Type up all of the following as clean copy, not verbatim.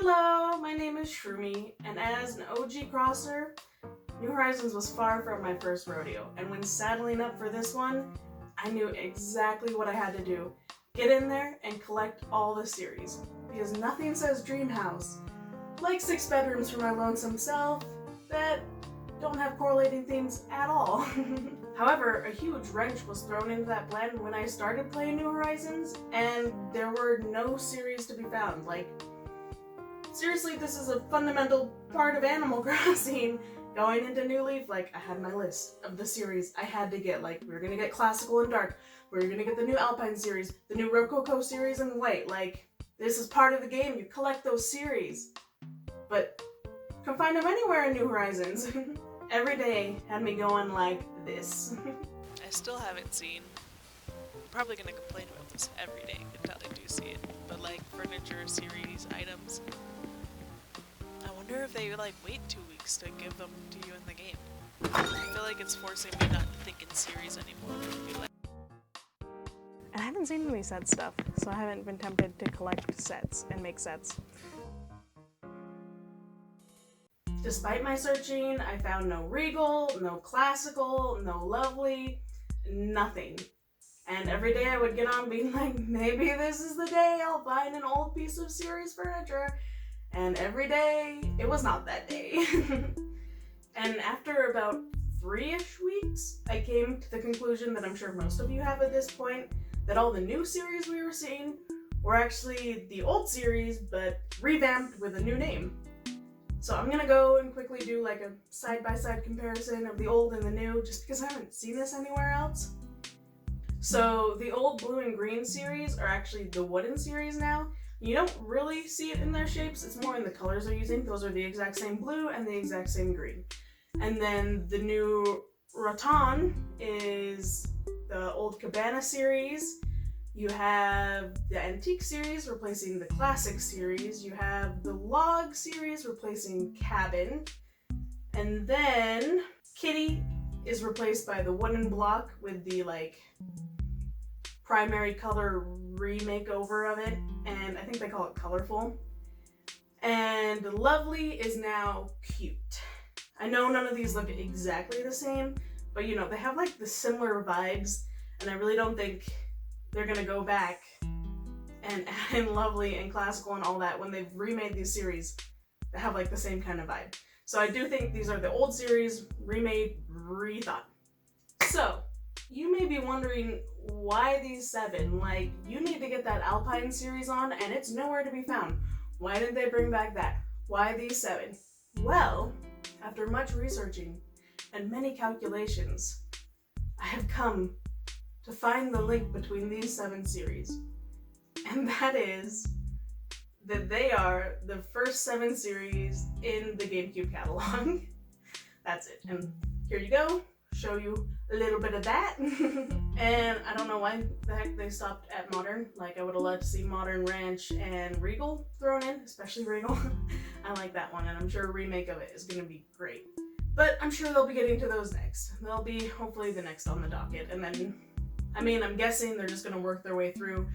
Hello, my name is Shroomy, and as an OG crosser, New Horizons was far from my first rodeo, and when saddling up for this one, I knew exactly what I had to do. Get in there and collect all the series, because nothing says dream house like 6 bedrooms for my lonesome self that don't have correlating themes at all. However, a huge wrench was thrown into that plan when I started playing New Horizons, and there were no series to be found. Like, seriously, this is a fundamental part of Animal Crossing. Going into New Leaf, like, I had my list of the series I had to get. Like, we were gonna get Classical and Dark, we were gonna get the new Alpine series, the new Rococo series in White. Like, this is part of the game, you collect those series. But you can find them anywhere in New Horizons. Every day had me going like this. I still haven't seen. I'm probably gonna complain about this every day until I do see it. But like furniture series items, I wonder if they like wait 2 weeks to give them to you in the game. I feel like it's forcing me not to think in series anymore. I haven't seen any set stuff, so I haven't been tempted to collect sets and make sets. Despite my searching, I found no Regal, no Classical, no Lovely, nothing. And every day I would get on being like, maybe this is the day I'll find an old piece of series furniture. And every day, it was not that day. And after about 3-ish weeks, I came to the conclusion that I'm sure most of you have at this point, that all the new series we were seeing were actually the old series, but revamped with a new name. So I'm gonna go and quickly do like a side-by-side comparison of the old and the new, just because I haven't seen this anywhere else. So the old blue and green series are actually the wooden series now. You don't really see it in their shapes, it's more in the colors they're using. Those are the exact same blue and the exact same green. And then the new rattan is the old Cabana series. You have the Antique series replacing the Classic series. You have the Log series replacing Cabin. And then Kiddie is replaced by the Wooden Block with the like primary color remake over of it. And I think they call it Colorful. And Lovely is now Cute. I know none of these look exactly the same, but you know, they have like the similar vibes, and I really don't think they're gonna go back and add in Lovely and Classical and all that when they've remade these series that have like the same kind of vibe. So I do think these are the old series, remade, rethought. So, you may be wondering why these 7? Like, you need to get that Alpine series on and it's nowhere to be found. Why didn't they bring back that? Why these 7? Well, after much researching and many calculations, I have come to find the link between these 7 series. And that is that they are the first 7 series in the GameCube catalog. That's it. And here you go. Show you a little bit of that. And I don't know why the heck they stopped at Modern. Like, I would have loved to see Modern, Ranch, and Regal thrown in, especially Regal. I like that one, and I'm sure a remake of it is going to be great. But I'm sure they'll be getting to those next. They'll be hopefully the next on the docket. And then, I mean, I'm guessing they're just going to work their way through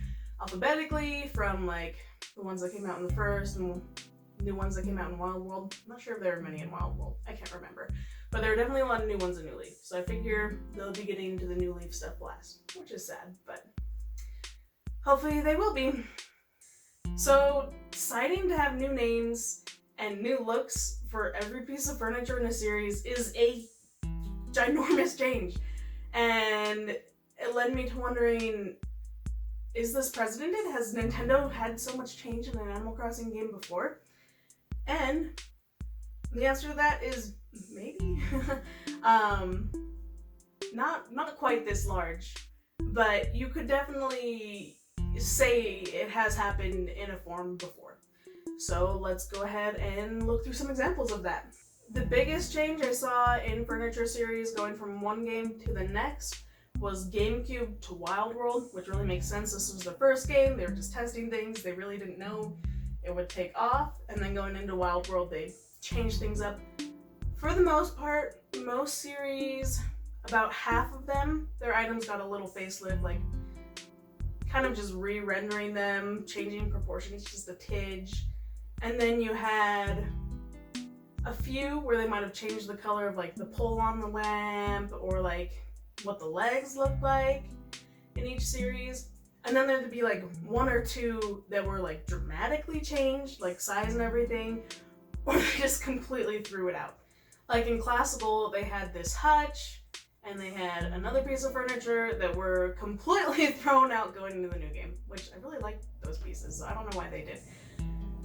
alphabetically from like the ones that came out in the first and new ones that came out in Wild World. I'm not sure if there were many in Wild World. I can't remember. But there are definitely a lot of new ones in New Leaf. So I figure they'll be getting to the New Leaf stuff last, which is sad, but hopefully they will be. So deciding to have new names and new looks for every piece of furniture in a series is a ginormous change. And it led me to wondering, is this precedented? Has Nintendo had so much change in an Animal Crossing game before? And the answer to that is maybe. Not quite this large, but you could definitely say it has happened in a form before. So let's go ahead and look through some examples of that. The biggest change I saw in furniture series going from one game to the next was GameCube to Wild World, which really makes sense. This was the first game, they were just testing things, they really didn't know it would take off, and then going into Wild World, they changed things up. For the most part, most series, about half of them, their items got a little facelift, like kind of just re-rendering them, changing proportions just a tidge, And then you had a few where they might have changed the color of like the pole on the lamp or like what the legs looked like in each series. And then there'd be like one or two that were like dramatically changed, like size and everything, or they just completely threw it out. Like in Classical, they had this hutch, and they had another piece of furniture that were completely thrown out going into the new game, which I really liked those pieces, so I don't know why they did.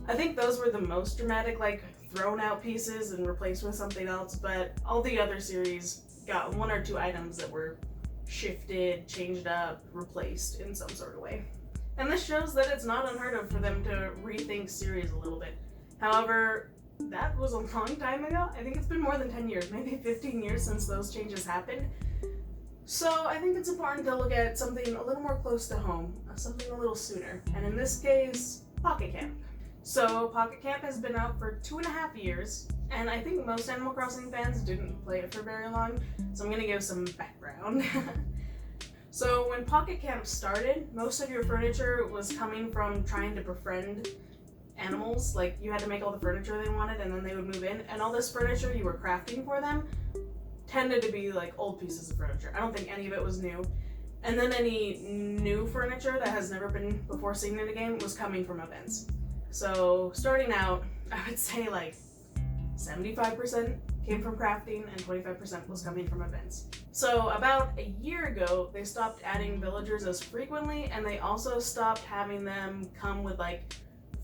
I think those were the most dramatic, like thrown out pieces and replaced with something else, but all the other series got one or two items that were shifted, changed up, replaced in some sort of way. And this shows that it's not unheard of for them to rethink series a little bit. However, that was a long time ago. I think it's been more than 10 years, maybe 15 years since those changes happened. So I think it's important to look at something a little more close to home, something a little sooner. And in this case, Pocket Camp. So Pocket Camp has been out for 2.5 years, and I think most Animal Crossing fans didn't play it for very long, so I'm gonna give some background. So when Pocket Camp started, most of your furniture was coming from trying to befriend animals. Like, you had to make all the furniture they wanted, and then they would move in, and all this furniture you were crafting for them tended to be like old pieces of furniture. I don't think any of it was new. And then any new furniture that has never been before seen in a game was coming from events. So starting out, I would say like 75% came from crafting and 25% was coming from events. So about a year ago, they stopped adding villagers as frequently, and they also stopped having them come with like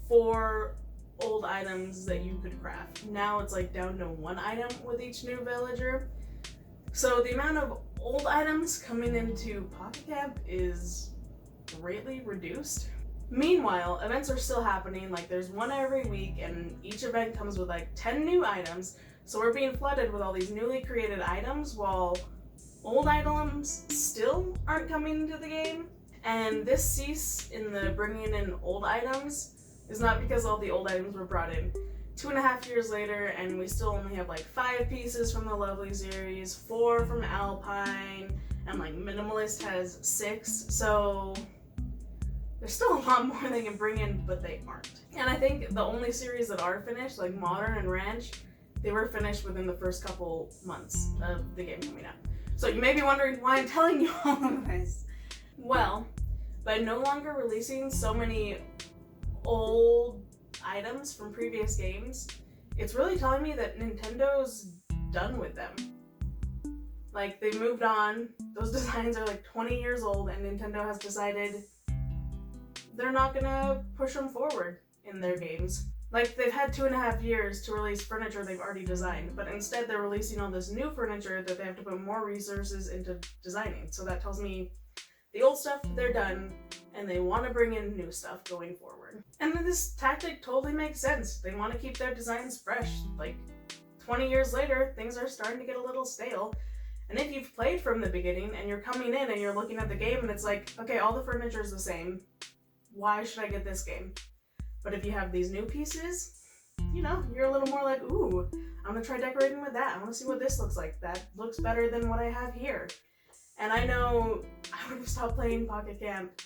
4 old items that you could craft. Now it's like down to 1 item with each new villager. So the amount of old items coming into Pocket Camp is greatly reduced. Meanwhile, events are still happening, like there's one every week, and each event comes with like 10 new items, so we're being flooded with all these newly created items while old items still aren't coming into the game. And this cease in the bringing in old items is not because all the old items were brought in 2.5 years later, and we still only have like 5 pieces from the Lovely series, 4 from Alpine, and like Minimalist has 6, so there's still a lot more they can bring in, but they aren't. And I think the only series that are finished, like Modern and Ranch, they were finished within the first couple months of the game coming out. So you may be wondering why I'm telling you all of this. Well, by no longer releasing so many old items from previous games, it's really telling me that Nintendo's done with them. Like, they moved on, those designs are like 20 years old, and Nintendo has decided they're not gonna push them forward in their games. Like, they've had 2.5 years to release furniture they've already designed, but instead they're releasing all this new furniture that they have to put more resources into designing. So that tells me the old stuff, they're done, and they want to bring in new stuff going forward. And then this tactic totally makes sense. They want to keep their designs fresh. Like, 20 years later, things are starting to get a little stale. And if you've played from the beginning and you're coming in and you're looking at the game and it's like, okay, all the furniture is the same. Why should I get this game? But if you have these new pieces, you know, you're a little more like, ooh, I'm gonna try decorating with that. I wanna see what this looks like. That looks better than what I have here. And I know I would have stopped playing Pocket Camp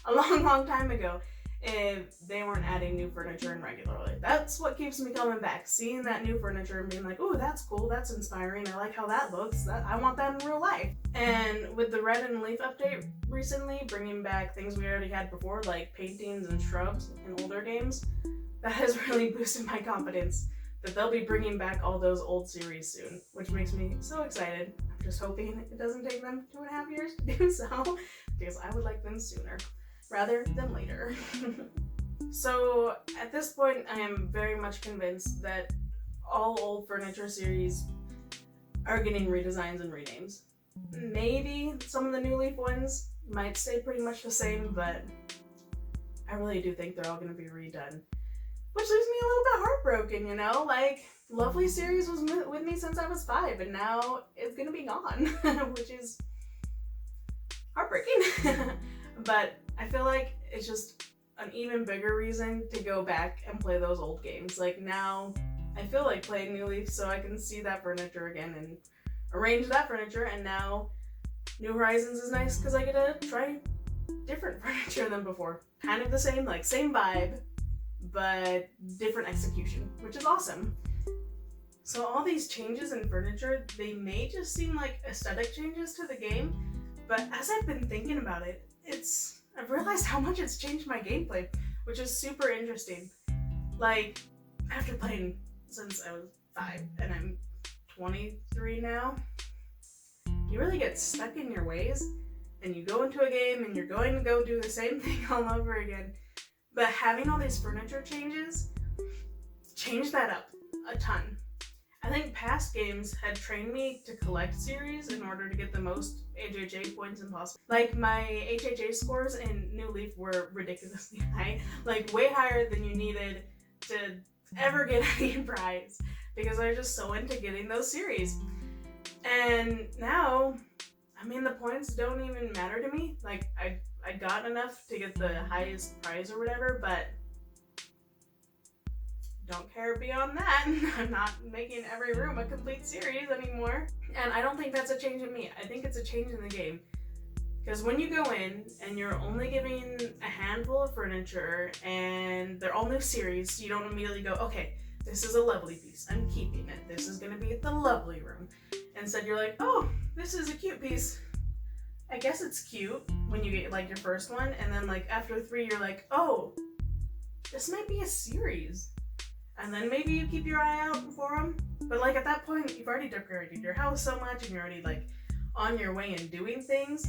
a long time ago if they weren't adding new furniture in regularly. That's what keeps me coming back. Seeing that new furniture and being like, ooh, that's cool, that's inspiring, I like how that looks, I want that in real life. And with the Red and Leaf update recently, bringing back things we already had before, like paintings and shrubs in older games, that has really boosted my confidence that they'll be bringing back all those old series soon, which makes me so excited. I'm just hoping it doesn't take them 2.5 years to do so, because I would like them sooner rather than later. So at this point, I am very much convinced that all old furniture series are getting redesigns and renames. Maybe some of the New Leaf ones might stay pretty much the same, but I really do think they're all going to be redone. Which leaves me a little bit heartbroken, you know? Like, Lovely series was with me since I was 5, and now it's going to be gone, which is heartbreaking. But I feel like it's just an even bigger reason to go back and play those old games. Like, now I feel like playing New Leaf so I can see that furniture again and arrange that furniture, and now New Horizons is nice because I get to try different furniture than before. Kind of the same, like same vibe, but different execution, which is awesome. So all these changes in furniture, they may just seem like aesthetic changes to the game, but as I've been thinking about it, I've realized how much it's changed my gameplay, which is super interesting. Like, after playing since I was 5 and I'm 23 now, you really get stuck in your ways and you go into a game and you're going to go do the same thing all over again. But having all these furniture changes changed that up a ton. I think past games had trained me to collect series in order to get the most HHA points impossible. Like, my HHA scores in New Leaf were ridiculously high, like way higher than you needed to ever get any prize, because I was just so into getting those series. And now, I mean, the points don't even matter to me. Like, I got enough to get the highest prize or whatever, but don't care beyond that. I'm not making every room a complete series anymore. And I don't think that's a change in me. I think it's a change in the game. Because when you go in and you're only giving a handful of furniture and they're all new series, you don't immediately go, okay, this is a lovely piece, I'm keeping it. This is gonna be the lovely room. Instead you're like, oh, this is a cute piece. I guess it's cute when you get like your first one, and then like after 3 you're like, oh, this might be a series. And then maybe you keep your eye out for them. But like at that point, you've already decorated your house so much and you're already like on your way and doing things.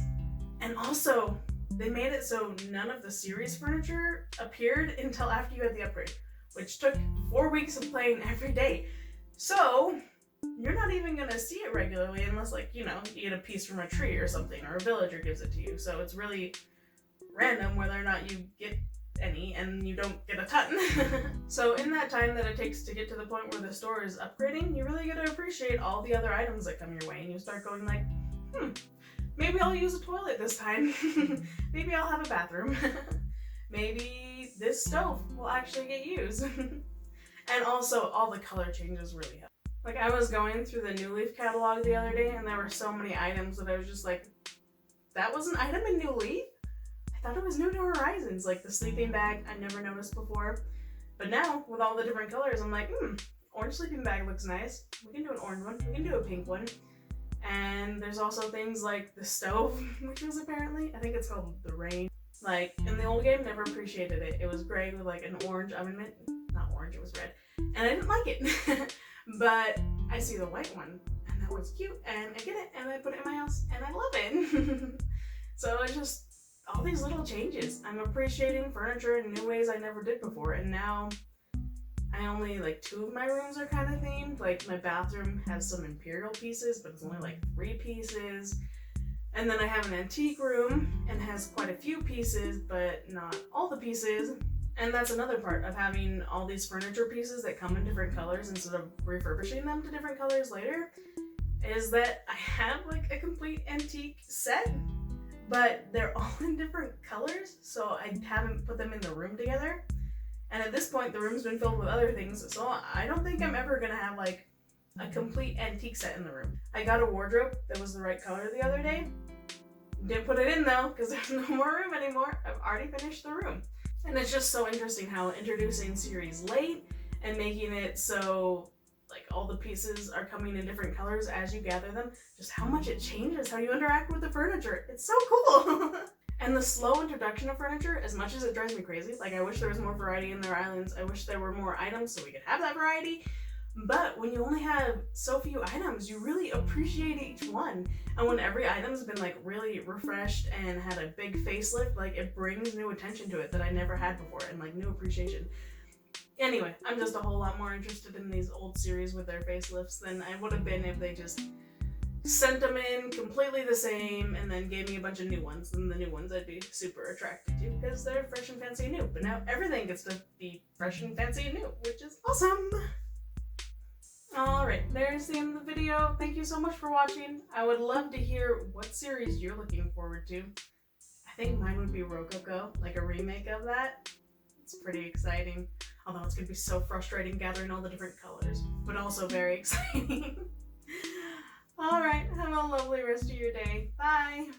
And also, they made it so none of the series furniture appeared until after you had the upgrade, which took 4 weeks of playing every day. So, you're not even gonna see it regularly unless, like, you know, you get a piece from a tree or something, or a villager gives it to you. So it's really random whether or not you get any, and you don't get a ton. So in that time that it takes to get to the point where the store is upgrading, you really get to appreciate all the other items that come your way, and you start going like, maybe I'll use a toilet this time. Maybe I'll have a bathroom. Maybe this stove will actually get used. And also, all the color changes really help. Like, I was going through the New Leaf catalog the other day, and there were so many items that I was just like, that was an item in New Leaf? I thought it was New to Horizons, like the sleeping bag I never noticed before. But now, with all the different colors, I'm like, orange sleeping bag looks nice. We can do an orange one. We can do a pink one. And there's also things like the stove, which was apparently, I think it's called the Rain. Like, in the old game, never appreciated it. It was gray with like an orange oven mitt. Not orange, it was red. And I didn't like it. But I see the white one, and that one's cute, and I get it, and I put it in my house, and I love it. So it's just all these little changes. I'm appreciating furniture in new ways I never did before, and now I only, like, 2 of my rooms are kind of themed. Like, my bathroom has some Imperial pieces, but it's only like 3 pieces. And then I have an antique room, and has quite a few pieces, but not all the pieces. And that's another part of having all these furniture pieces that come in different colors instead of refurbishing them to different colors later, is that I have like a complete antique set, but they're all in different colors, so I haven't put them in the room together. And at this point, the room's been filled with other things, so I don't think I'm ever gonna have like a complete antique set in the room. I got a wardrobe that was the right color the other day. Didn't put it in though, because there's no more room anymore. I've already finished the room. And it's just so interesting how introducing series late and making it so like all the pieces are coming in different colors as you gather them, just how much it changes how you interact with the furniture. It's so cool. And the slow introduction of furniture, as much as it drives me crazy, like I wish there was more variety in their islands, I wish there were more items so we could have that variety. But when you only have so few items, you really appreciate each one. And when every item's been like really refreshed and had a big facelift, like it brings new attention to it that I never had before, and like new appreciation. Anyway, I'm just a whole lot more interested in these old series with their facelifts than I would have been if they just sent them in completely the same and then gave me a bunch of new ones. And the new ones I'd be super attracted to because they're fresh and fancy and new. But now everything gets to be fresh and fancy and new, which is awesome. Alright, there's the end of the video. Thank you so much for watching. I would love to hear what series you're looking forward to. I think mine would be Rococo, like a remake of that. It's pretty exciting. Although it's going to be so frustrating gathering all the different colors, but also very exciting. Alright, have a lovely rest of your day. Bye!